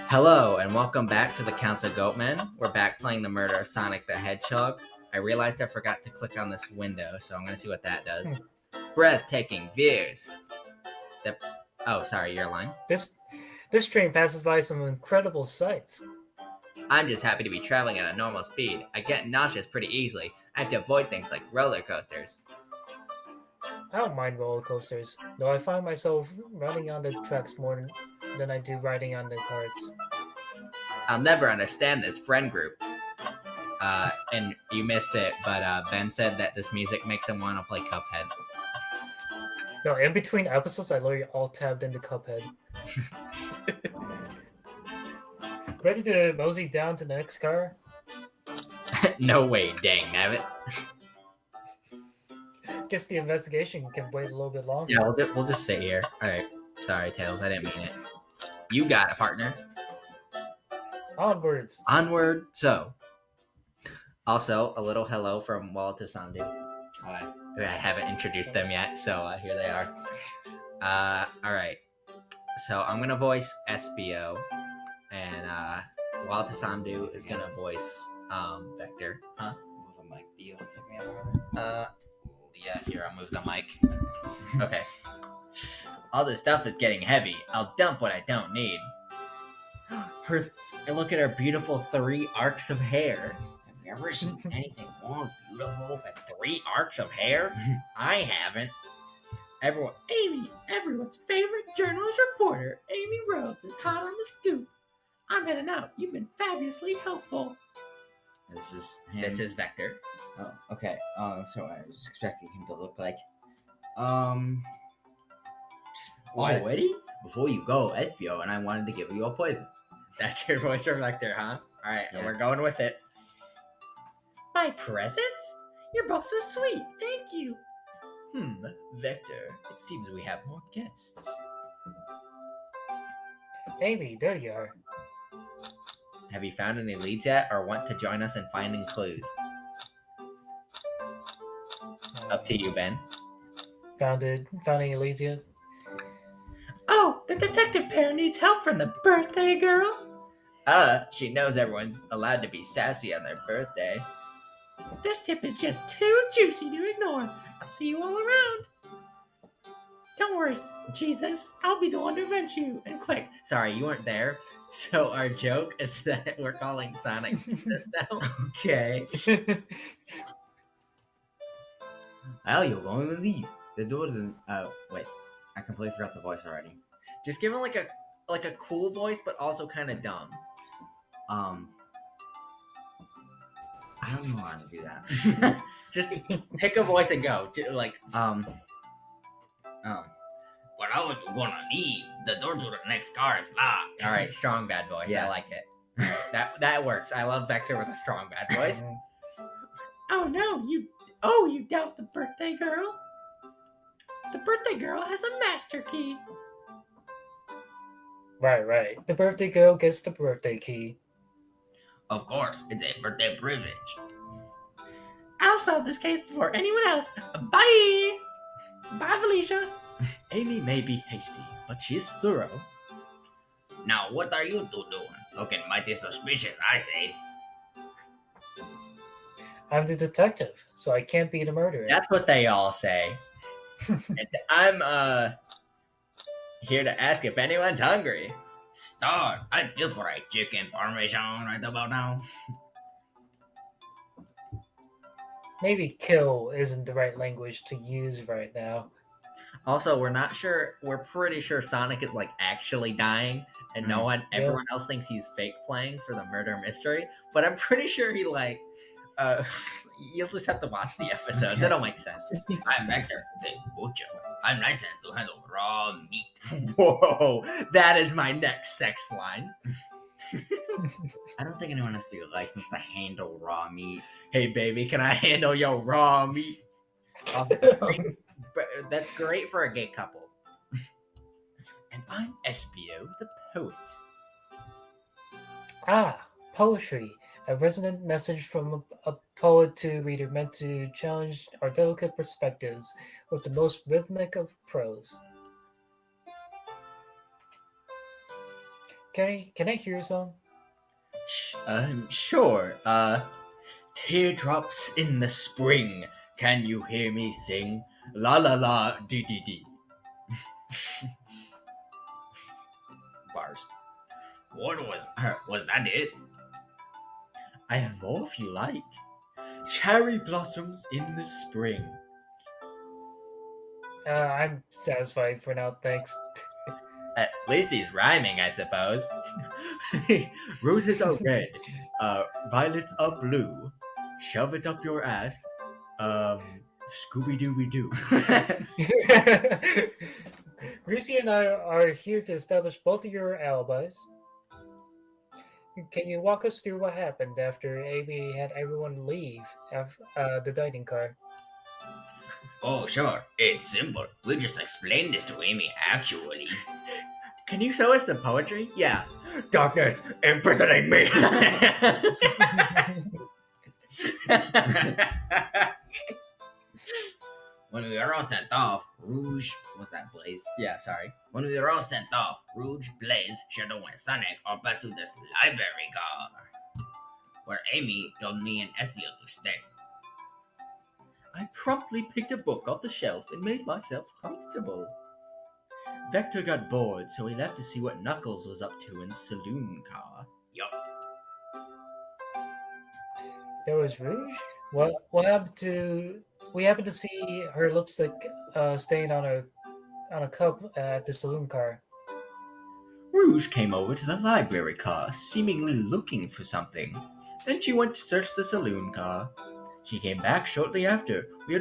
Hello, and welcome back to the Counts of Goatmen. We're back playing the murder of Sonic the Hedgehog. I realized I forgot to click on this window, so I'm going to see what that does. Breathtaking views. Oh, sorry, your line. This train passes by some incredible sights. I'm just happy to be traveling at a normal speed. I get nauseous pretty easily. I have to avoid things like roller coasters. I don't mind roller coasters, though I find myself running on the tracks more than I do riding on the carts. I'll never understand this friend group. And you missed it, but Ben said that this music makes him want to play Cuphead. No, in between episodes, I literally all tabbed into Cuphead. Ready to mosey down to the next car? No way, dang nabbit. Guess the investigation can wait a little bit longer. Yeah, we'll just sit here. All right. Sorry, Tails. I didn't mean it. You got it, partner. Onwards. Onward. So, also, a little hello from Walter Sandu. Hi. I haven't introduced them yet, so here they are. All right. So, I'm going to voice SBO, and Walter Sandu is going to voice Vector. Huh? Move a mic. You pick me up over there? Yeah, here, I'll move the mic. Okay. All this stuff is getting heavy. I'll dump what I don't need. Look at her beautiful 3 arcs of hair. Have you ever seen anything more beautiful? 3 arcs of hair? I haven't. Everyone's favorite journalist reporter, Amy Rose, is hot on the scoop. I'm heading out. You've been fabulously helpful. This is him. This is Vector. Oh, okay. So I was expecting him to look like. Already? Before you go, SBO, and I wanted to give you your poisons. That's your voice for Vector, huh? All right, and we're going with it. My presents? You're both so sweet. Thank you. Vector, it seems we have more guests. Amy, there you are. Have you found any leads yet, or want to join us in finding clues? Up to you, Ben. Found any leads yet? Oh, the detective pair needs help from the birthday girl. She knows everyone's allowed to be sassy on their birthday. This tip is just too juicy to ignore. I'll see you all around. Don't worry, Jesus. I'll be the one to avenge you. And quick. Sorry, you weren't there. So our joke is that we're calling Sonic Jesus now. Okay. Well, you're going to leave. The door doesn't. Wait. I completely forgot the voice already. Just give him like a cool voice, but also kind of dumb. I don't know how to do that. Just pick a voice and go. What are you gonna need? The door to the next car is locked. All right, strong bad voice. Yeah. I like it. That works. I love Vector with a strong bad voice. Oh no, you doubt the birthday girl? The birthday girl has a master key. Right. The birthday girl gets the birthday key. Of course, it's a birthday privilege. I'll solve this case before anyone else. Bye! Bye, Felicia. Amy may be hasty, but she's thorough. Now, what are you two doing? Looking mighty suspicious, I say. I'm the detective, so I can't be the murderer. That's what they all say. And I'm, here to ask if anyone's hungry. Start. I'd kill for a chicken parmesan right about now. Maybe kill isn't the right language to use right now. Also, we're pretty sure Sonic is like actually dying, and everyone else thinks he's fake playing for the murder mystery, but I'm pretty sure he you'll just have to watch the episodes. It'll make sense. I'm Vector, the butcher. I'm licensed to handle raw meat. Whoa, that is my next sex line. I don't think anyone has to be licensed to handle raw meat. Hey baby, can I handle your raw meat? That's great for a gay couple. And I'm SBO, the poet. Poetry. A resonant message from a poet to reader meant to challenge our delicate perspectives with the most rhythmic of prose. Can I hear a song? Sure. Teardrops in the spring. Can you hear me sing? La la la dee dee dee. Bars. What was that it? I have more if you like. Cherry blossoms in the spring. I'm satisfied for now, thanks. At least he's rhyming, I suppose. Roses are red. Violets are blue. Shove it up your ass. Scooby Dooby Doo. Greasy and I are here to establish both of your alibis. Can you walk us through what happened after Amy had everyone leave the dining car? Oh, sure. It's simple. We just explained this to Amy, actually. Can you show us some poetry? Yeah. Darkness, impersonate me. When we were all sent off, Rouge, what's that, Blaze? Yeah, sorry. When we were all sent off, Rouge, Blaze, Shadow, and Sonic all passed through this library car, where Amy told me and Espio to stay. I promptly picked a book off the shelf and made myself comfortable. Vector got bored, so he left to see what Knuckles was up to in the saloon car. Yup. There was Rouge. What happened to? We happened to see her lipstick stain on a cup at the saloon car. Rouge came over to the library car, seemingly looking for something. Then she went to search the saloon car. She came back shortly after. We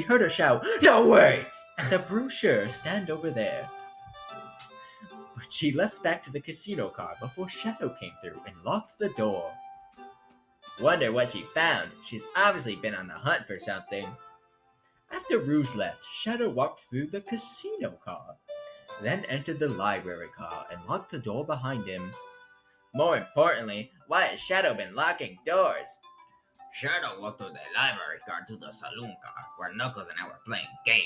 heard her shout, "No way!" at the brochure stand over there. But she left back to the casino car before Shadow came through and locked the door. Wonder what she found. She's obviously been on the hunt for something. After Rouge left, Shadow walked through the casino car, then entered the library car and locked the door behind him. More importantly, why has Shadow been locking doors? Shadow walked through the library car to the saloon car, where Knuckles and I were playing games.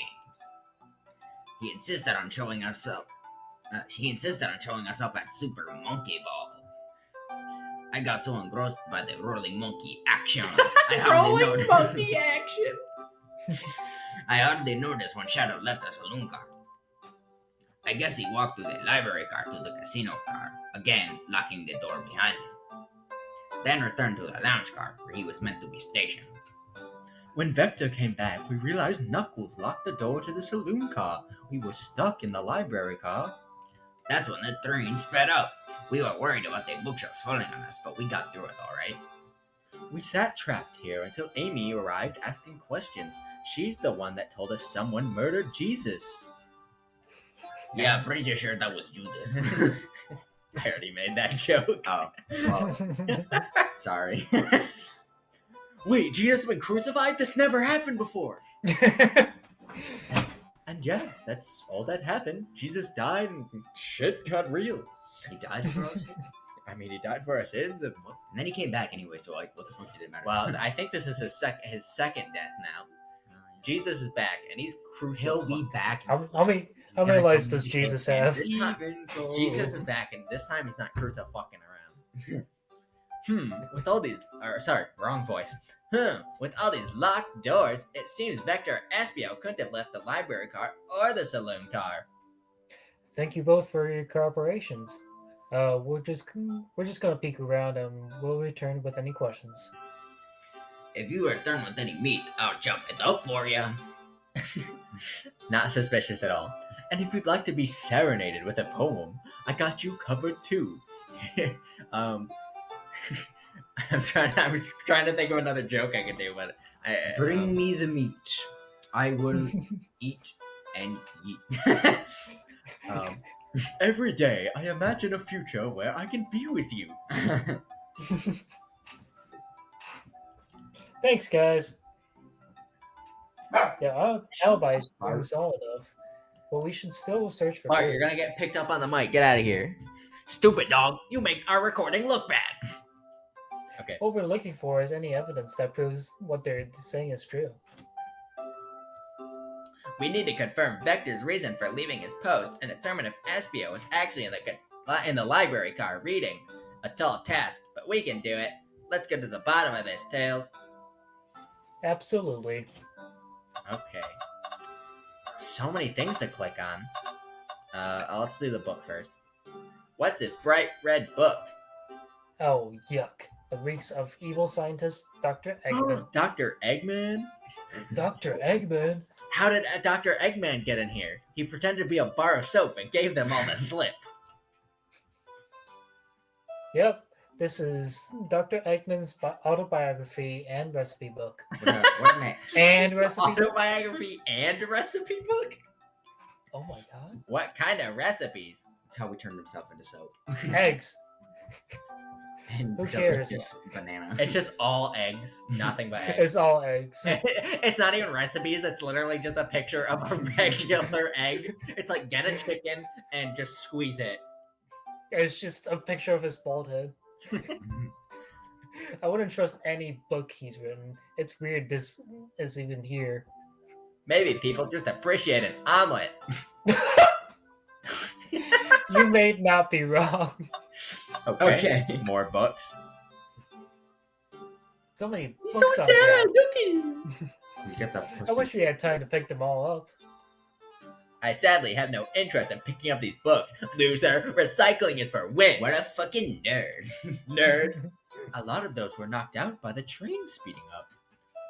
He insisted on showing us up. at Super Monkey Ball. I got so engrossed by the rolling monkey action. I hardly monkey action! I hardly noticed when Shadow left the saloon car. I guess he walked through the library car to the casino car, again locking the door behind him. Then returned to the lounge car where he was meant to be stationed. When Vector came back, we realized Knuckles locked the door to the saloon car. We were stuck in the library car. That's when the train sped up. We were worried about the bookshelves falling on us, but we got through it alright. We sat trapped here until Amy arrived asking questions. She's the one that told us someone murdered Jesus. Yeah, pretty sure that was Judas. I already made that joke. Oh, well, sorry. Wait, Jesus has been crucified? This never happened before. And yeah, that's all that happened. Jesus died and shit got real. He died for us? I mean, he died for our sins. And then he came back anyway, so like, what the fuck did it matter? well, I think this is his second death now. Jesus is back, and he's crucified. He'll be back. How many lives does Jesus have? Jesus is back, and this time he's not crucifying around. With all these... wrong voice. With all these locked doors, it seems Vector Espio couldn't have left the library car or the saloon car. Thank you both for your cooperations. We're just gonna peek around and we'll return with any questions. If you return with any meat, I'll chop it up for you. Not suspicious at all. And if you'd like to be serenaded with a poem, I got you covered too. I was trying to think of another joke I could do, but Bring me the meat. I will eat and eat. Every day, I imagine a future where I can be with you. Thanks, guys. Yeah, our alibi is solid enough, but we should still search for. Bart, clues. you're gonna get picked up on the mic. Get out of here. Stupid dog. You make our recording look bad. Okay. What we're looking for is any evidence that proves what they're saying is true. We need to confirm Vector's reason for leaving his post and determine if Espio was actually in the in the library car reading. A tall task, but we can do it. Let's get to the bottom of this, Tails. Absolutely. Okay. So many things to click on. Let's do the book first. What's this bright red book? Oh, yuck. The reeks of evil scientist Dr. Eggman. Dr. Eggman? Dr. Eggman? How did Dr. Eggman get in here? He pretended to be a bar of soap and gave them all the slip. Yep. This is Dr. Eggman's autobiography and recipe book. What a mess. And recipe book? Autobiography and recipe book? Oh my god. What kind of recipes? That's how we turned himself into soap. Eggs. And Who cares? Just banana. It's just all eggs, nothing but eggs. It's all eggs. It's not even recipes, it's literally just a picture of a regular egg. It's like get a chicken and just squeeze it. It's just a picture of his bald head. I wouldn't trust any book he's written. It's weird this is even here. Maybe people just appreciate an omelet. You may not be wrong. Okay. More books. So many He's books so on sad. there. Look at him. He's got the I wish we had time to pick them all up. I sadly have no interest in picking up these books. Loser, recycling is for wins. What a fucking nerd. Nerd. A lot of those were knocked out by the train speeding up.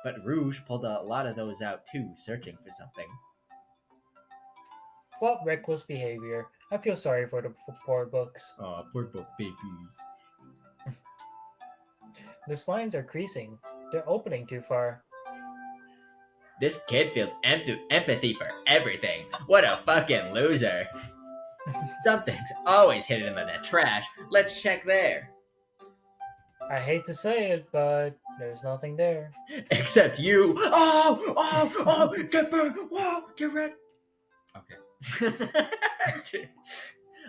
But Rouge pulled a lot of those out too, searching for something. What reckless behavior. I feel sorry for the poor books. Oh, poor book babies. The spines are creasing. They're opening too far. This kid feels empathy for everything. What a fucking loser. Something's always hidden in the trash. Let's check there. I hate to say it, but there's nothing there. Except you. Oh, get burned. Whoa, get wrecked. Okay.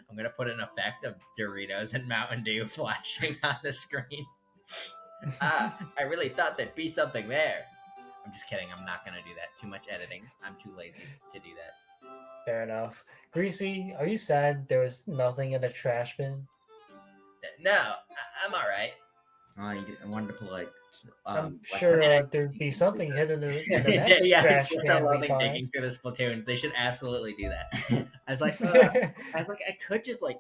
I'm gonna put an effect of Doritos and Mountain Dew flashing on the screen. I really thought there'd be something there. I'm just kidding. I'm not gonna do that. Too much editing. I'm too lazy to do that. Fair enough. Greasy, are you sad there was nothing in the trash bin? No, I'm all right. I wanted to put like. I'm West sure Virginia. there'd be something hidden in the next Yeah, trash just can so we lonely find. digging through the Splatoons. They should absolutely do that. I was like, I could just like,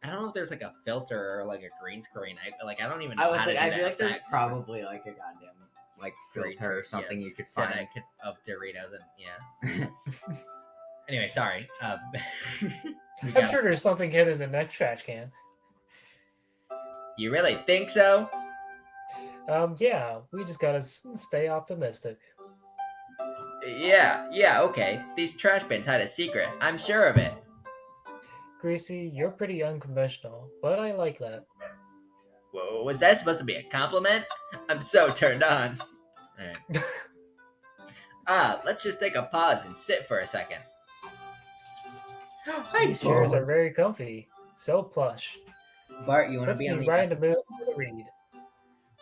I don't know if there's like a filter or like a green screen. I don't even know I was how to like, do I that feel like there's effect. probably like a goddamn like filter or something you could that find. of Doritos and yeah. Anyway, sorry. I'm sure there's something hidden in the next trash can. You really think so? Yeah, we just gotta stay optimistic. Yeah, okay. These trash bins hide a secret. I'm sure of it. Greasy, you're pretty unconventional, but I like that. Whoa, was that supposed to be a compliment? I'm so turned on. Alright. Let's just take a pause and sit for a second. These chairs are very comfy, so plush. Bart, you want to Let's be be on the right in the middle of the read.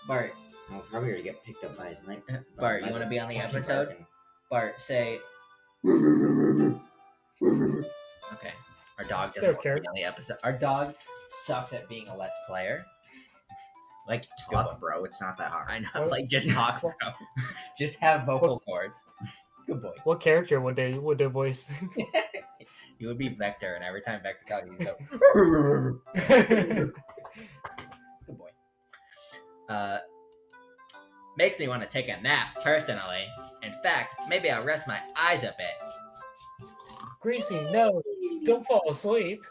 Bart? I'll probably already get picked up by his mic. Bart, you want to be on the episode? Bart, say. Okay. Our dog doesn't want to be on the episode. Our dog sucks at being a Let's Player. Like, Talk, bro. It's not that hard. I know, like, just talk, bro. Just have vocal cords. Good boy. What character would they voice? You would be Vector, and every time Vector talks, he'd go. Good boy. Makes me want to take a nap, personally. In fact, maybe I'll rest my eyes a bit. Greasy, no, don't fall asleep.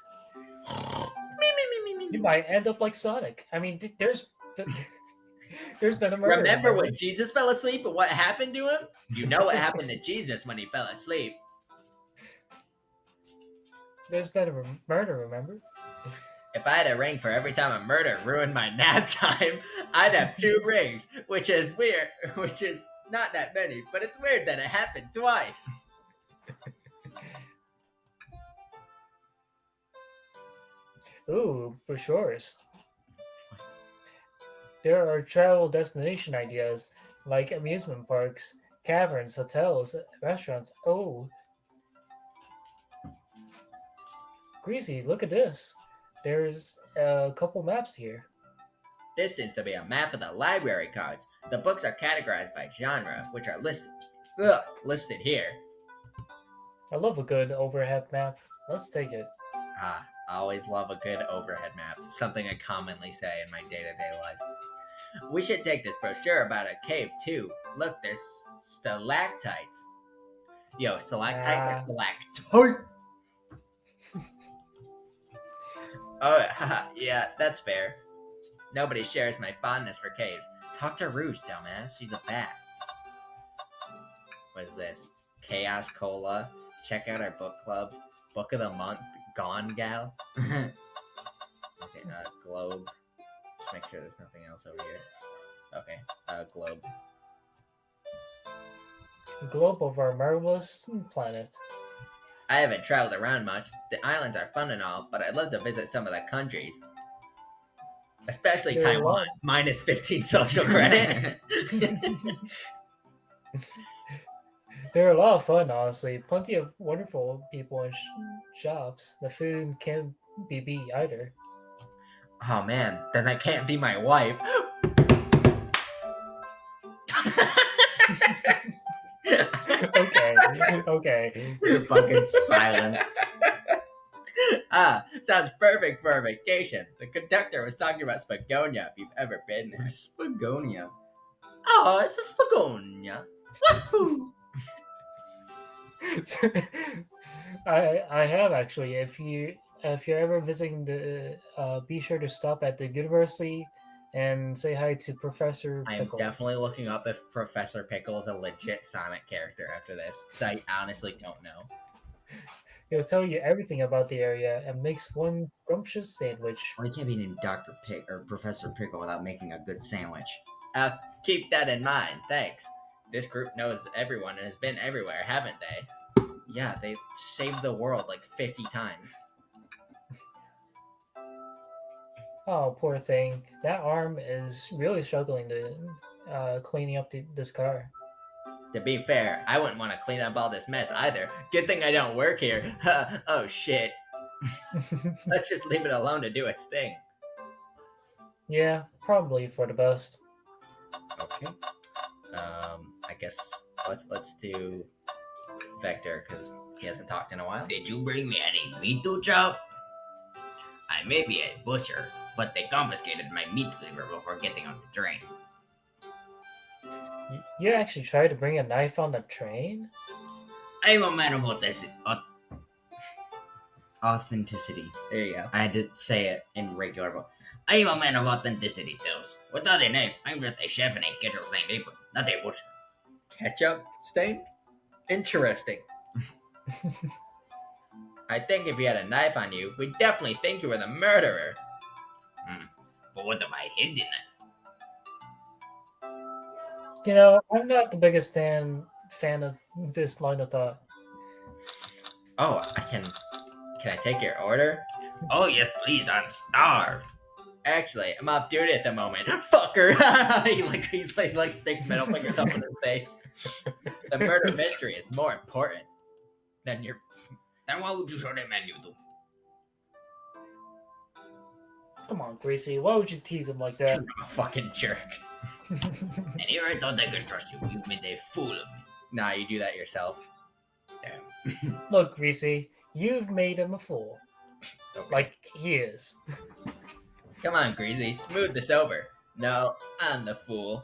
You might end up like Sonic. I mean, there's been a murder. Remember when Jesus fell asleep and what happened to him? You know what happened to Jesus when he fell asleep. There's been a murder, remember? If I had a ring for every time a murder ruined my nap time, I'd have 2 rings, which is weird, which is not that many, but it's weird that it happened twice. Ooh, for sure. There are travel destination ideas like amusement parks, caverns, hotels, restaurants. Oh. Greasy, look at this. There's a couple maps here. This seems to be a map of the library cards. The books are categorized by genre, which are listed here. I love a good overhead map. Let's take it. Ah, I always love a good overhead map. It's something I commonly say in my day-to-day life. We should take this brochure about a cave too. Look, there's stalactites. Yo, stalactite or Ah, stalactite? Oh, haha, yeah, that's fair. Nobody shares my fondness for caves. Talk to Rouge, dumbass. She's a bat. What is this? Chaos Cola. Check out our book club. Book of the month. Gone Gal. Okay, Globe. Just make sure there's nothing else over here. Okay, Globe. globe of our marvelous planet. I haven't traveled around much. The islands are fun and all, but I'd love to visit some of the countries. Especially There are a Taiwan. lot. Minus 15 social credit. They're a lot of fun, honestly. Plenty of wonderful people and shops. The food can't be beat either. Oh man, then that can't be my wife. Okay, okay. The fucking silence. Ah, sounds perfect for a vacation. The conductor was talking about Spagonia if you've ever been there. Spagonia. Oh, it's a Spagonia. Woohoo! I have actually. If you're ever visiting the, be sure to stop at the university and say hi to Professor I am Pickle. definitely looking up if Professor Pickle is a legit Sonic character after this, because I honestly don't know. He'll tell you everything about the area and makes one scrumptious sandwich. Well, you can't be named Dr. Pick or Professor Pickle without making a good sandwich. I'll keep that in mind, thanks. This group knows everyone and has been everywhere, haven't they? Yeah, they saved the world like 50 times. Oh, poor thing. That arm is really struggling to cleaning up this car. To be fair, I wouldn't want to clean up all this mess either. Good thing I don't work here. Oh shit. Let's just leave it alone to do its thing. Yeah, probably for the best. Okay. I guess let's do Vector because he hasn't talked in a while. Did you bring me any meat to chop? I may be a butcher, but they confiscated my meat cleaver before getting on the train. You actually tried to bring a knife on the train? I'm a man of authenticity. There you go. I had to say it in regular voice. I am a man of authenticity, Tails. Without a knife, I'm just a chef in a ketchup-stained apron, not a butcher. Ketchup stain? Interesting. I think if you had a knife on you, we'd definitely think you were the murderer. But what if I hid the knife? You know, I'm not the biggest fan of this line of thought. Oh, Can I take your order? Oh yes, please, I'm starved. Actually, I'm off duty at the moment. Fucker! He's like sticks middle fingers up in his face. The murder mystery is more important than your. Then why would you show the menu to? Come on, Gracie, why would you tease him like that? You're a fucking jerk. And here I thought I could trust you. You've made a fool of me. Nah, you do that yourself. Damn. Look, Gracie, you've made him a fool. Okay. Like he is. Come on, Greasy, smooth this over. No, I'm the fool.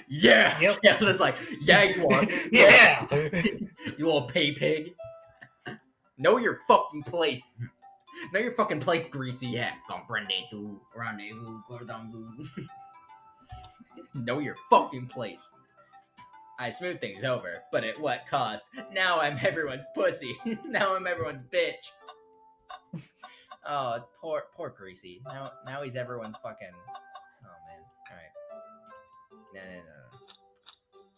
Yeah! Yep. Tails is like, yeah, you are. Yeah! You little pay pig. Know your fucking place. Know your fucking place, Greasy. Yeah, comprende tu rendezvous, cordon bleu. Know your fucking place. I smooth things over, but at what cost? Now I'm everyone's pussy. Now I'm everyone's bitch. Oh, poor Greasy. Now he's everyone's fucking. Oh man. All right.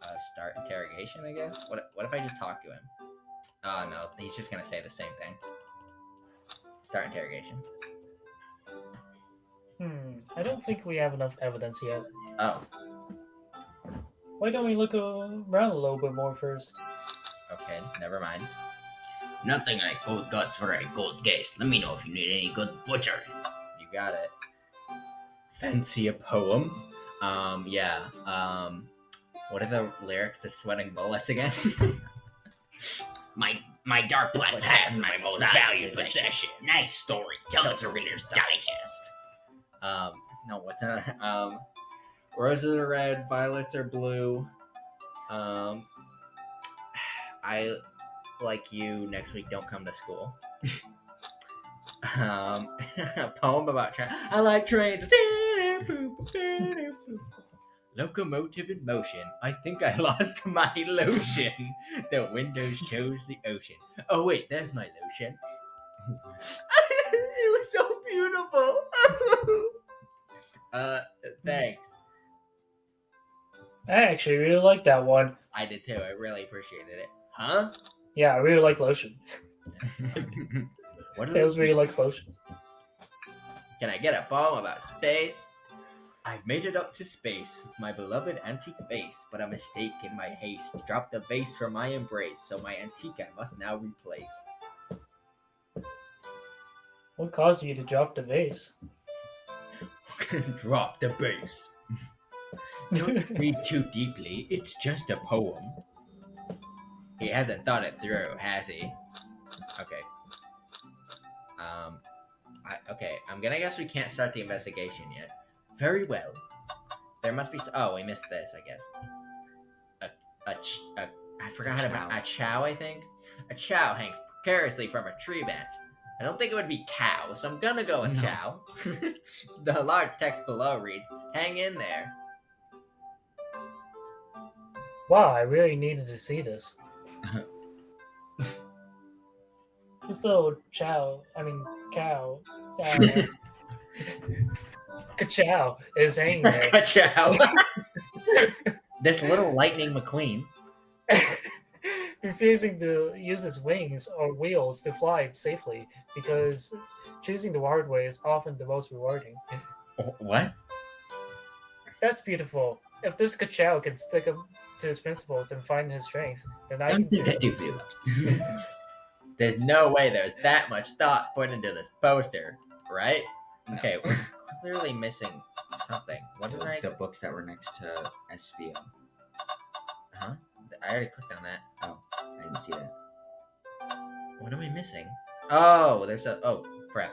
No. Start interrogation, I guess. What if I just talk to him? Oh no, he's just gonna say the same thing. Start interrogation. I don't think we have enough evidence yet. Oh, Why don't we look around a little bit more first? okay. Never mind. Nothing like goat guts for a goat case. Let me know if you need any good butchery. You got it. Fancy a poem? Yeah. What are the lyrics to Sweating Bullets again? My dark black Like, past this is my most valued possession. Nice story. Tell it to Reader's Digest. No, what's another? Roses are red, violets are blue. I like you. Next week, don't come to school. A poem about trains. I like trains. Locomotive in motion. I think I lost my lotion. The windows shows the ocean. Oh wait, there's my lotion. It was so beautiful. Thanks. I actually really like that one. I did too. I really appreciated it. Huh? Yeah, I really like lotion. What are Tails those? really likes lotion. Can I get a poem about space? I've made it up to space with my beloved antique vase, but a mistake in my haste dropped the vase from my embrace, so my antique I must now replace. What caused you to drop the vase? Drop the vase. Don't read too deeply, it's just a poem. He hasn't thought it through, has he? Okay. I'm gonna guess we can't start the investigation yet. Very well. There must be. Oh, we missed this, I guess. I forgot how to pronounce. A chow, I think. A chow hangs precariously from a tree bench. I don't think it would be cow, so I'm gonna go with chow. The large text below reads, "Hang in there." Wow, I really needed to see this. This little cow, ka-chow is hanging there. Ka-chow. This little lightning McQueen. Refusing to use his wings or wheels to fly safely because choosing the hard way is often the most rewarding. What? That's beautiful. If this ka-chow can stick up to his principles and find his strength, then I can think I do feel that. There's no way there's that much thought put into this poster, right? No. Okay, we're clearly missing something. What did I? The books that were next to SPO. Huh? I already clicked on that. Oh, I didn't see that. What am I missing? Oh, there's a. Oh, crap.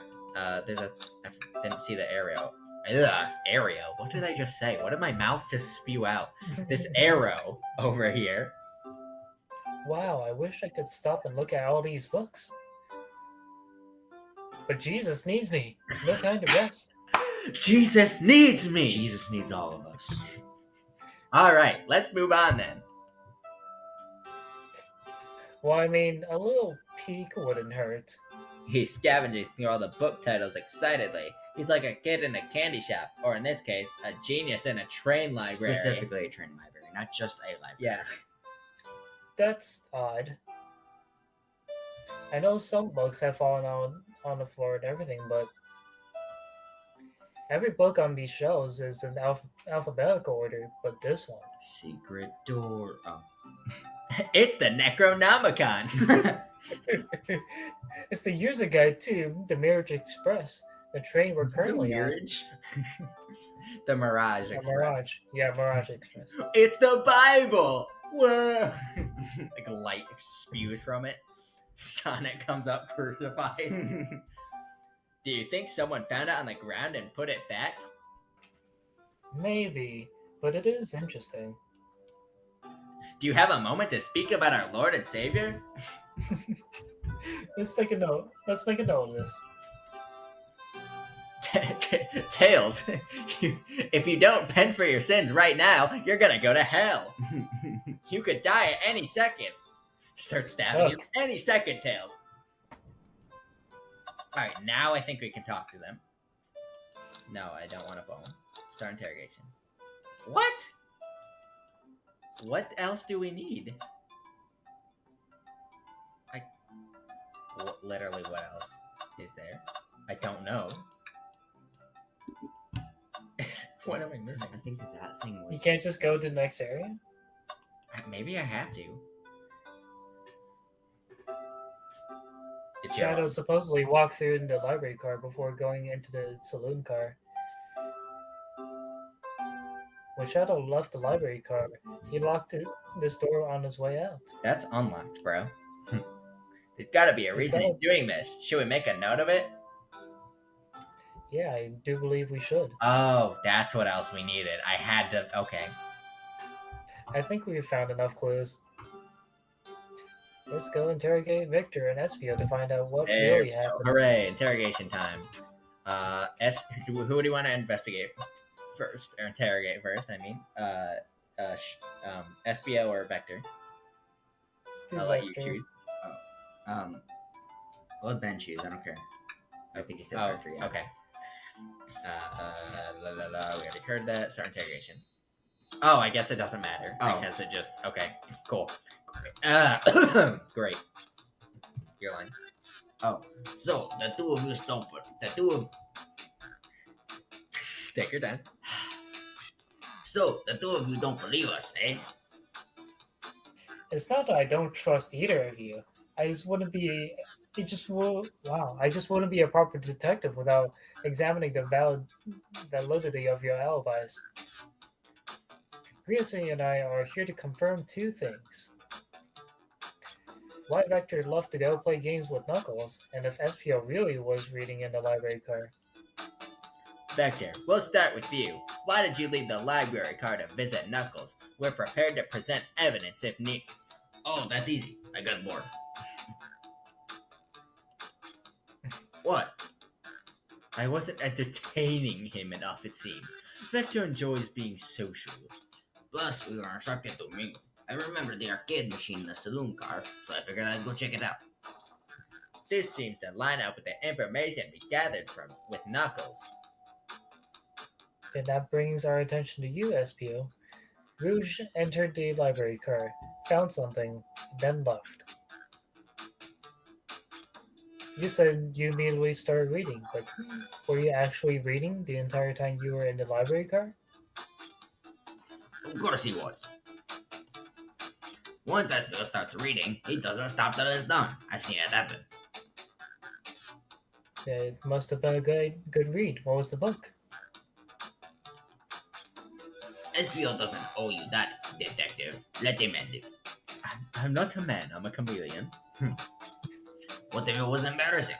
There's a. I didn't see the arrow. Arrow. What did I just say? What did my mouth just spew out? This arrow over here. Wow, I wish I could stop and look at all these books. But Jesus needs me. No time to rest. Jesus needs me. Jesus needs all of us. All right, let's move on then. Well, I mean, a little peek wouldn't hurt. He's scavenging through all the book titles excitedly. He's like a kid in a candy shop, or in this case, a genius in a train library. Specifically a train library, not just a library. Yeah. That's odd. I know some books have fallen on the floor and everything, but every book on these shelves is in alphabetical order, but this one. Secret door. Oh. It's the Necronomicon. It's the user guide to the Marriage Express, the train we're currently on. The Mirage The Express. Mirage. Yeah, Mirage Express. It's the Bible. Whoa. Like light spews from it. Sonic comes up crucified. Do you think someone found it on the ground and put it back? Maybe, but it is interesting. Do you have a moment to speak about our Lord and Savior? Let's take a note. Let's make a note of this. Tails, if you don't repent for your sins right now, you're gonna go to hell. You could die at any second. Start stabbing you any second, Tails. Alright, now I think we can talk to them. No, I don't want a poem. Start interrogation. What? What else do we need? Literally, what else is there? I don't know. What am I missing? I think that thing was. You can't just go to the next area? Maybe I have to. It's your Shadow own. supposedly walked through in the library car before going into the saloon car. When Shadow left the library car, he locked this door on his way out. That's unlocked, bro. There's got to be a He's reason he's gotta, doing this. Should we make a note of it? yeah, I do believe we should. Oh, that's what else we needed. I had to. Okay. I think we've found enough clues. Let's go interrogate Victor and Espio to find out what There really we go. happened. Hooray! Interrogation time. Who do you want to investigate first or interrogate first? I mean, SBO or Vector? Let's do I'll let you Victor. choose. Um, let Ben choose. I don't care. I think he said Oh, Vector. Yeah. okay. We already heard that. Start interrogation. Oh, I guess it doesn't matter Oh. because it just okay. Cool. Great. Your line. Oh, so the two of you stole. The two of Take your time. so the two of you don't believe us, eh? It's not that I don't trust either of you. I just wouldn't be. It just will. Wow. I just wouldn't be a proper detective without examining the validity of your alibis. Grizzly and I are here to confirm two things. Why Vector loved to go play games with Knuckles, and if SPO really was reading in the library car. Vector, we'll start with you. Why did you leave the library car to visit Knuckles? We're prepared to present evidence if need. Oh, that's easy. I got bored. What? I wasn't entertaining him enough, it seems. Vector enjoys being social. Plus, we were instructed to mingle. I remember the arcade machine in the saloon car, so I figured I'd go check it out. This seems to line up with the information we gathered with Knuckles. And that brings our attention to you, SPO. Rouge entered the library car, found something, then left. You said you immediately started reading, but were you actually reading the entire time you were in the library car? Of course he was. Once Espo starts reading, he doesn't stop till it's done. I've seen it happen. It must have been a good read. What was the book? SPO doesn't owe you that, detective. Let him end it. I'm not a man, I'm a chameleon. What if it was embarrassing?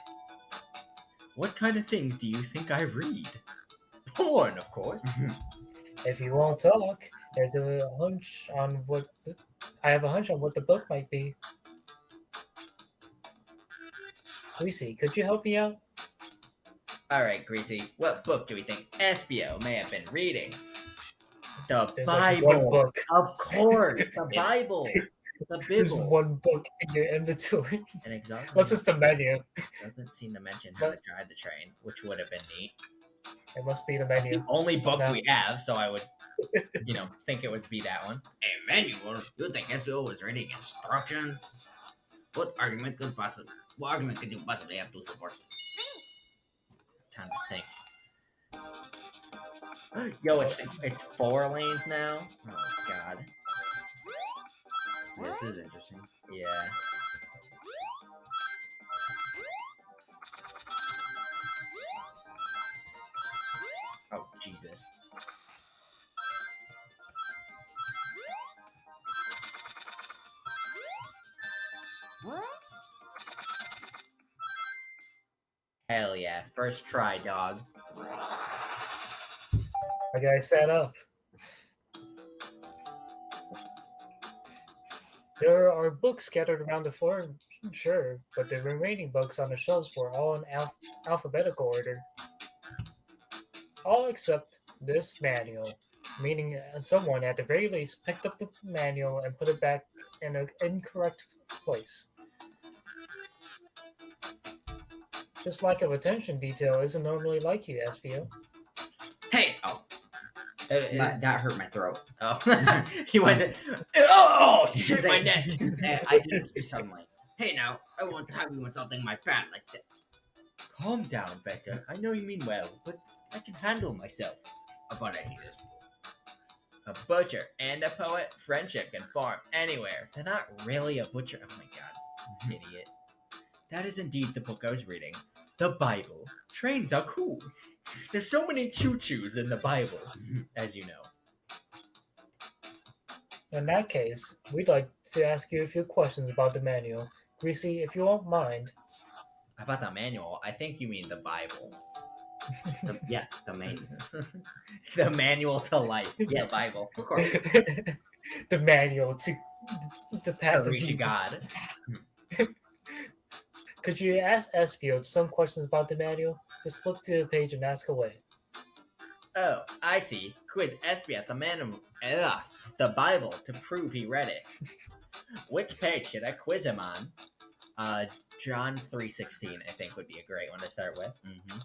What kind of things do you think I read? Porn, of course. If you won't talk, there's a hunch on what I have a hunch on what the book might be. Lucy, could you help me out? Alright, Greasy, what book do we think SBO may have been reading? The There's Bible! like one book. Of course, the Bible! The There's Bible! one book in your inventory. And exactly. What's just the menu? Doesn't seem to mention how to drive the train, which would have been neat. It must be the It's the menu. only book No. we have, so I would, think it would be that one. A manual? You think SPO was reading instructions? What argument could you possibly have to support this? Time to think. Yo, it's 4 lanes now. Oh god. This is interesting. Yeah. Oh Jesus. Hell yeah! First try, dog. I got set up. There are books scattered around the floor, sure, but the remaining books on the shelves were all in alphabetical order. All except this manual, meaning someone at the very least picked up the manual and put it back in an incorrect place. This lack of attention detail isn't normally like you, SPO. Hey! Oh, that hurt my throat. Oh, he went to. Oh, shit, my neck. I didn't say suddenly. Hey now, I won't have you insulting my pet like that. Calm down, Vector. I know you mean well, but I can handle myself. But I hate this. A butcher and a poet, friendship can form anywhere. They're not really a butcher. Oh my god, idiot. that is indeed the book I was reading. The Bible. Trains are cool. There's so many choo-choos in the Bible, as you know. In that case, we'd like to ask you a few questions about the manual. Greasy, if you won't mind. About the manual, I think you mean the Bible. Yeah, the main. The manual to life. Yes. The Bible. Of course. The manual to the path To of reach Jesus. God. Could you ask Esfield some questions about the manual? Just flip to the page and ask away. Oh, I see. Quiz Esbiat, the Bible, to prove he read it. Which page should I quiz him on? John 3:16, I think would be a great one to start with. Mm-hmm.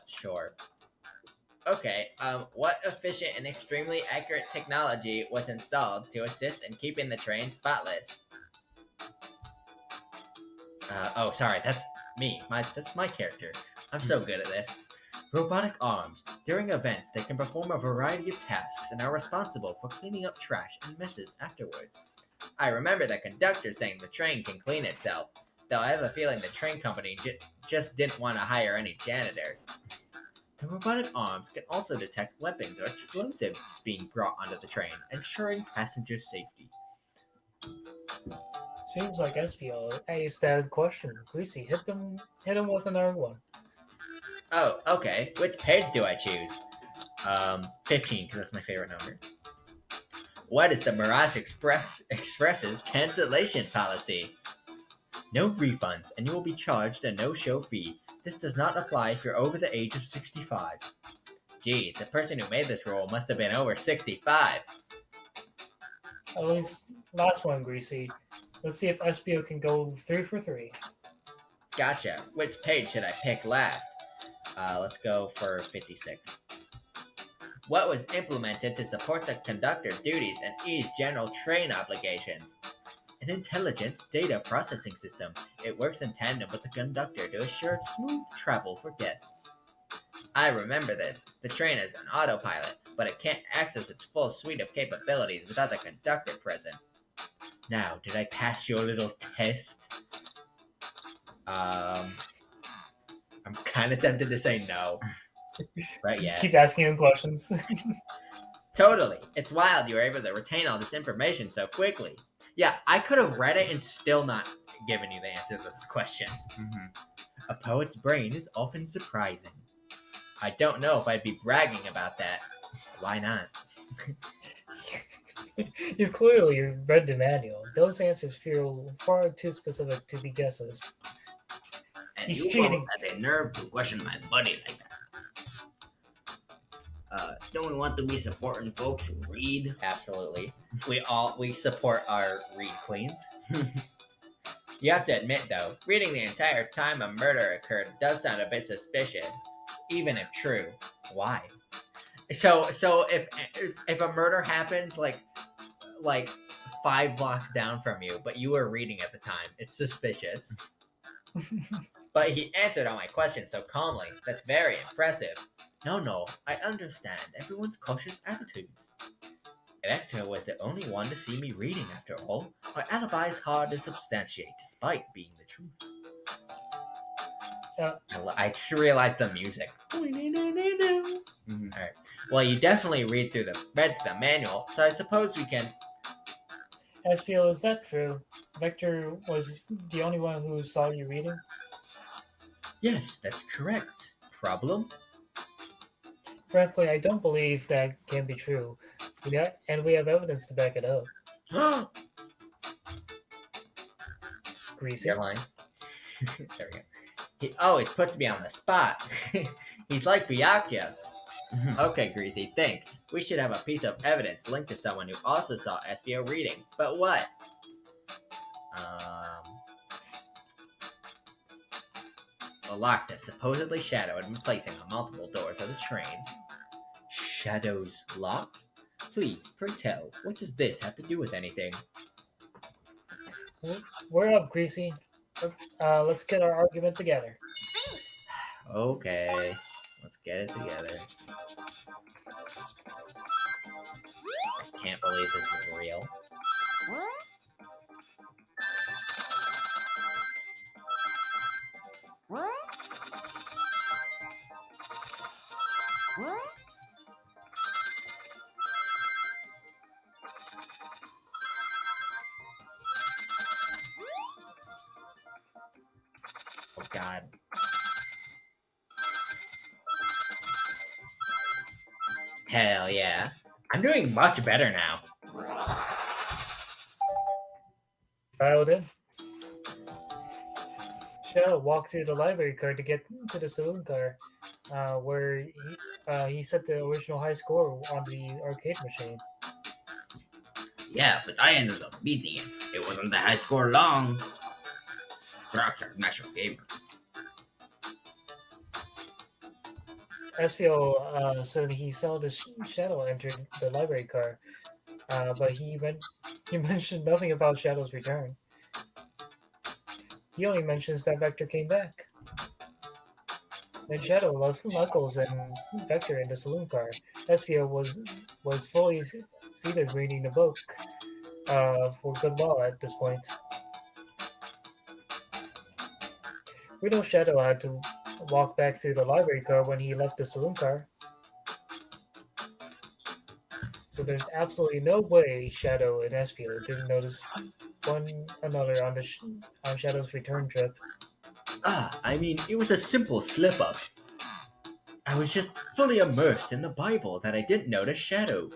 Sure. Okay, what efficient and extremely accurate technology was installed to assist in keeping the train spotless? Oh, sorry, that's me. That's my character. I'm so good at this. Robotic arms. During events, they can perform a variety of tasks and are responsible for cleaning up trash and messes afterwards. I remember the conductor saying the train can clean itself, though I have a feeling the train company just didn't want to hire any janitors. The robotic arms can also detect weapons or explosives being brought onto the train, ensuring passenger safety. Seems like Esfield aced that question. Greasy, hit him with another one. Oh, okay. Which page do I choose? 15, because that's my favorite number. What is the Mirage Express's cancellation policy? No refunds, and you will be charged a no-show fee. This does not apply if you're over the age of 65. Gee, the person who made this rule must have been over 65. At least, last one, Greasy. Let's see if Esfield can go 3 for 3. Gotcha. Which page should I pick last? Let's go for 56. What was implemented to support the conductor duties and ease general train obligations? An intelligence data processing system. It works in tandem with the conductor to assure smooth travel for guests. I remember this. The train is an autopilot, but it can't access its full suite of capabilities without the conductor present. Now, did I pass your little test? I'm kind of tempted to say no. But Just yeah. keep asking him questions. Totally. It's wild you were able to retain all this information so quickly. Yeah, I could have read it and still not given you the answer to those questions. Mm-hmm. A poet's brain is often surprising. I don't know if I'd be bragging about that. Why not? You've clearly read the manual. Those answers feel far too specific to be guesses. And He's you cheating. both had the nerve to question my buddy like that. Don't we want to be supporting folks who read? Absolutely. We support our read queens. You have to admit though, reading the entire time a murder occurred does sound a bit suspicious, even if true. Why? So if a murder happens like 5 blocks down from you, but you were reading at the time, it's suspicious. But he answered all my questions so calmly. That's very impressive. No, I understand everyone's cautious attitudes. Vector was the only one to see me reading after all. My alibi is hard to substantiate despite being the truth. I just realized the music. Mm-hmm. Alright. Well, you definitely read through the manual, so I suppose we can. Espiel, is that true? Vector was the only one who saw you reading? Yes, that's correct. Problem? Frankly, I don't believe that can be true. And we have evidence to back it up. Greasy? You're lying. There we go. He always puts me on the spot. He's like Byakuya. Okay, Greasy, think. We should have a piece of evidence linked to someone who also saw Espio reading. But what? A lock that supposedly Shadow had been placing on multiple doors of the train. Shadow's lock? Please, pray tell, what does this have to do with anything? We're up, Greasy. Let's get our argument together. Okay, let's get it together. I can't believe this is real. Oh God. Hell yeah. I'm doing much better now. Dialed in. Shadow walked through the library car to get to the saloon car, where he set the original high score on the arcade machine. Yeah, but I ended up beating it. It wasn't the high score long. Rocks are natural gamers. Espiel said he saw the Shadow enter the library car, but he mentioned nothing about Shadow's return. He only mentions that Vector came back. Then Shadow left Knuckles and Vector in the saloon car. Espio was fully seated reading the book for good law at this point. We know Shadow had to walk back through the library car when he left the saloon car. So there's absolutely no way Shadow and Espio didn't notice one another on on Shadow's return trip. I mean, it was a simple slip up. I was just fully immersed in the Bible that I didn't notice Shadow.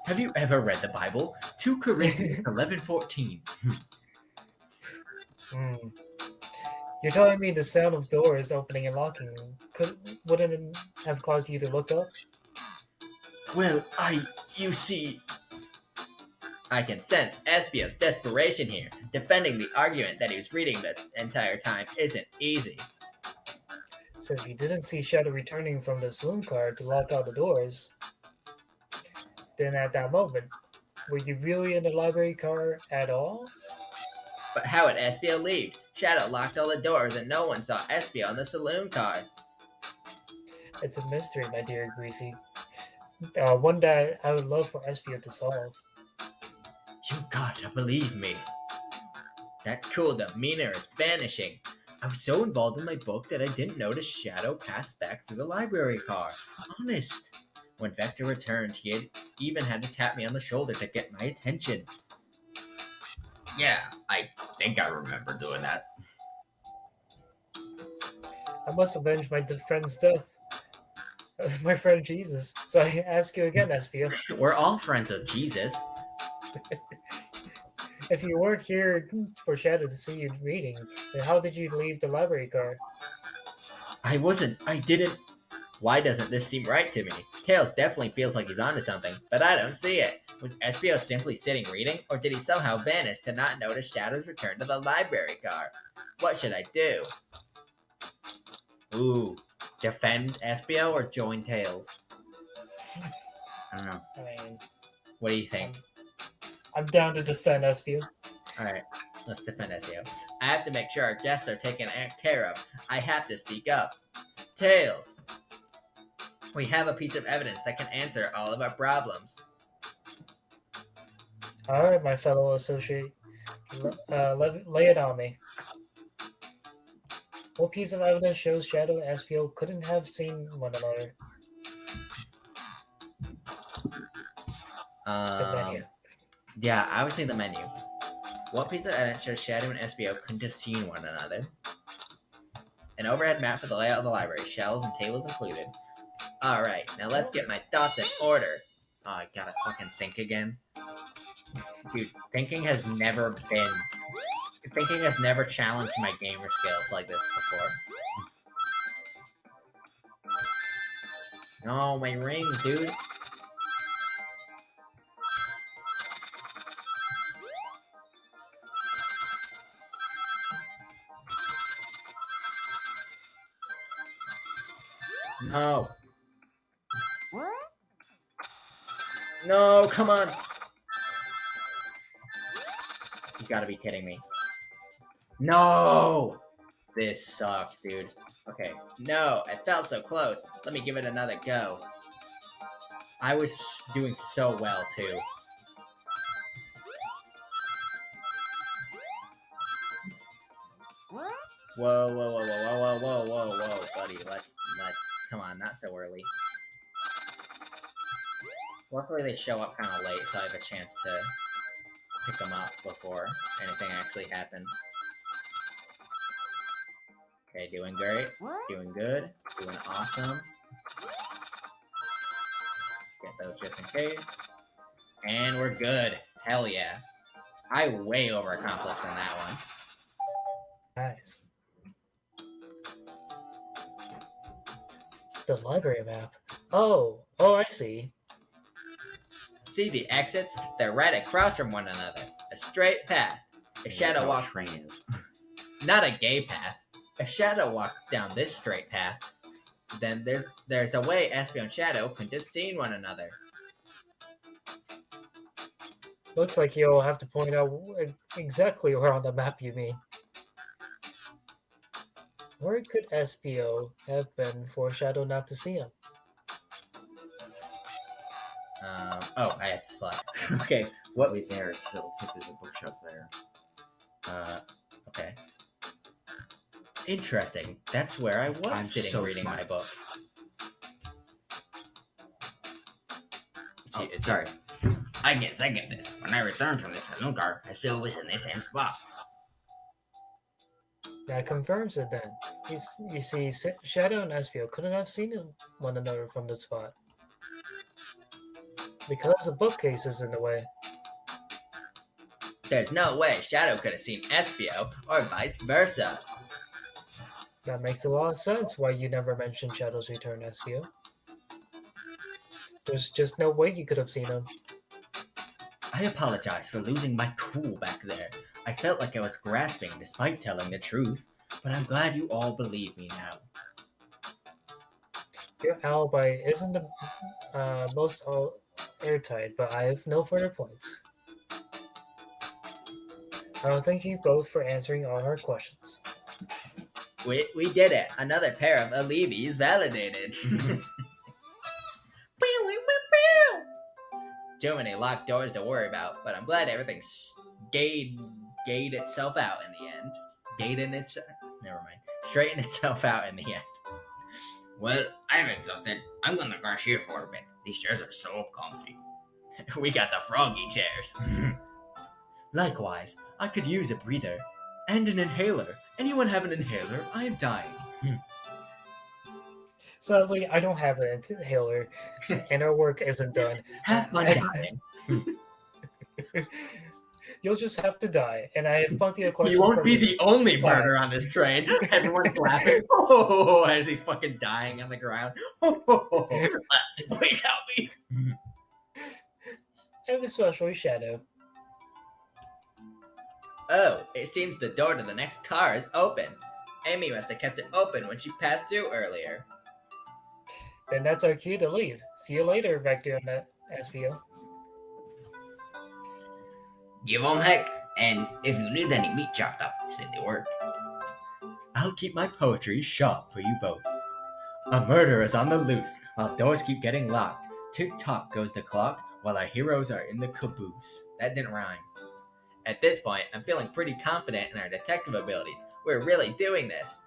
Have you ever read the Bible? 2 Corinthians 11:14. Hmm. You're telling me the sound of doors opening and locking wouldn't it have caused you to look up? Well, you see, I can sense Espio's desperation here. Defending the argument that he was reading the entire time isn't easy. So if you didn't see Shadow returning from the saloon car to lock out the doors, then at that moment, were you really in the library car at all? But how would Espio leave? Shadow locked all the doors and no one saw Espio in the saloon car. It's a mystery, my dear Greasy. One that I would love for Espio to solve. You gotta believe me. That cool demeanor is vanishing. I was so involved in my book that I didn't notice Shadow pass back through the library car. Honest. When Vector returned, even had to tap me on the shoulder to get my attention. Yeah, I think I remember doing that. I must avenge my friend's death. My friend Jesus. So I ask you again, Espio. We're all friends of Jesus. If you weren't here for Shadow to see you reading, then how did you leave the library car? I didn't. Why doesn't this seem right to me? Tails definitely feels like he's onto something, but I don't see it. Was Espio simply sitting reading, or did he somehow vanish to not notice Shadow's return to the library car? What should I do? Ooh, defend Espio or join Tails? I don't know. I mean, What do you think? I'm down to defend Espio. Alright, let's defend Espio. I have to make sure our guests are taken care of. I have to speak up. Tails, we have a piece of evidence that can answer all of our problems. All right, my fellow associate, lay it on me. What piece of evidence shows Shadow and Espio couldn't have seen one another? The menu. Yeah, I would say the menu. What piece of evidence shows Shadow and Espio couldn't have seen one another? An overhead map of the layout of the library, shelves and tables included. Alright, now let's get my thoughts in order. Oh, I gotta fucking think again. Dude, thinking has never challenged my gamer skills like this before. No, my rings, dude. No. No, come on. You gotta be kidding me. No! This sucks, dude. Okay. No, I felt so close. Let me give it another go. I was doing so well, too. Whoa, whoa, whoa, whoa, whoa, whoa, whoa, whoa, whoa, buddy. Let's Come on, not so early. Luckily, they show up kind of late, so I have a chance to pick them up before anything actually happens. Okay, doing great. Doing good. Doing awesome. Get those just in case. And we're good. Hell yeah. I way over accomplished on that one. Nice. The library map. Oh, I see. See the exits? They're right across from one another. A straight path. A shadow walk. Train is. Not a gay path. A shadow walk down this straight path. Then there's a way Espio and Shadow couldn't have seen one another. Looks like you'll have to point out exactly where on the map you mean. Where could Espio have been for Shadow not to see him? Oh, I had to slide. Okay, what Wait there, because it looks like there's a bookshelf there. Okay. Interesting. That's where I was I'm sitting so reading smart. my book. Oh, sorry. I get this. When I returned from the saloon car, I still was in the same spot. That confirms it then. You see, Shadow and Espio couldn't have seen one another from the spot. Because the bookcase is in the way. There's no way Shadow could have seen Espio, or vice versa. That makes a lot of sense why you never mentioned Shadow's return, Espio. There's just no way you could have seen him. I apologize for losing my cool back there. I felt like I was grasping despite telling the truth, but I'm glad you all believe me now. Your alibi isn't the most airtight, but I have no further points. Thank you both for answering all our questions. We did it. Another pair of alibis validated. Too many locked doors to worry about, but I'm glad everything gayed itself out in the end. Straightened itself out in the end. Well, I'm exhausted. I'm gonna crash here for a bit. These chairs are so comfy. We got the froggy chairs. Likewise, I could use a breather. And an inhaler. Anyone have an inhaler? I am dying. Sadly, I don't have an inhaler, and our work isn't done. Have fun dying. You'll just have to die, and I have plenty of questions. You won't for be you. the only murder on this train. Everyone's laughing. Oh, as he's fucking dying on the ground. Please help me. And especially Shadow. Oh, it seems the door to the next car is open. Amy must have kept it open when she passed through earlier. Then that's our cue to leave. See you later, Vector and Espio. Give 'em heck, and if you need any meat chopped up, say the word. I'll keep my poetry sharp for you both. A murder is on the loose while doors keep getting locked. Tick-tock goes the clock while our heroes are in the caboose. That didn't rhyme. At this point, I'm feeling pretty confident in our detective abilities. We're really doing this.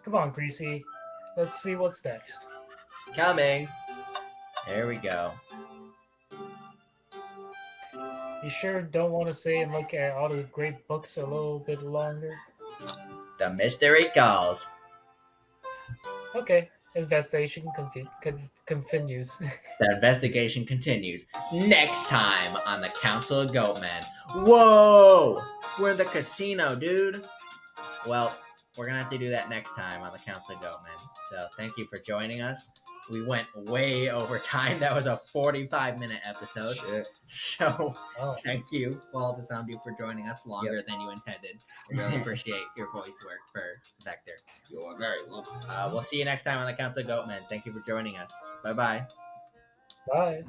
Come on, Greasy. Let's see what's next. Coming. There we go. You sure don't want to stay and look at all the great books a little bit longer? The mystery calls. Okay, investigation continues. The investigation continues next time on the Council of Goatmen. Whoa! We're in the casino, dude. Well, we're gonna have to do that next time on the Council of Goatmen. So thank you for joining us. We went way over time. That was a 45-minute episode. Shit. So Oh, thank you, Wall to Sound You, for joining us longer than you intended. I really appreciate your voice work for Vector. You are very welcome. We'll see you next time on the Council of Goatmen. Thank you for joining us. Bye-bye. bye.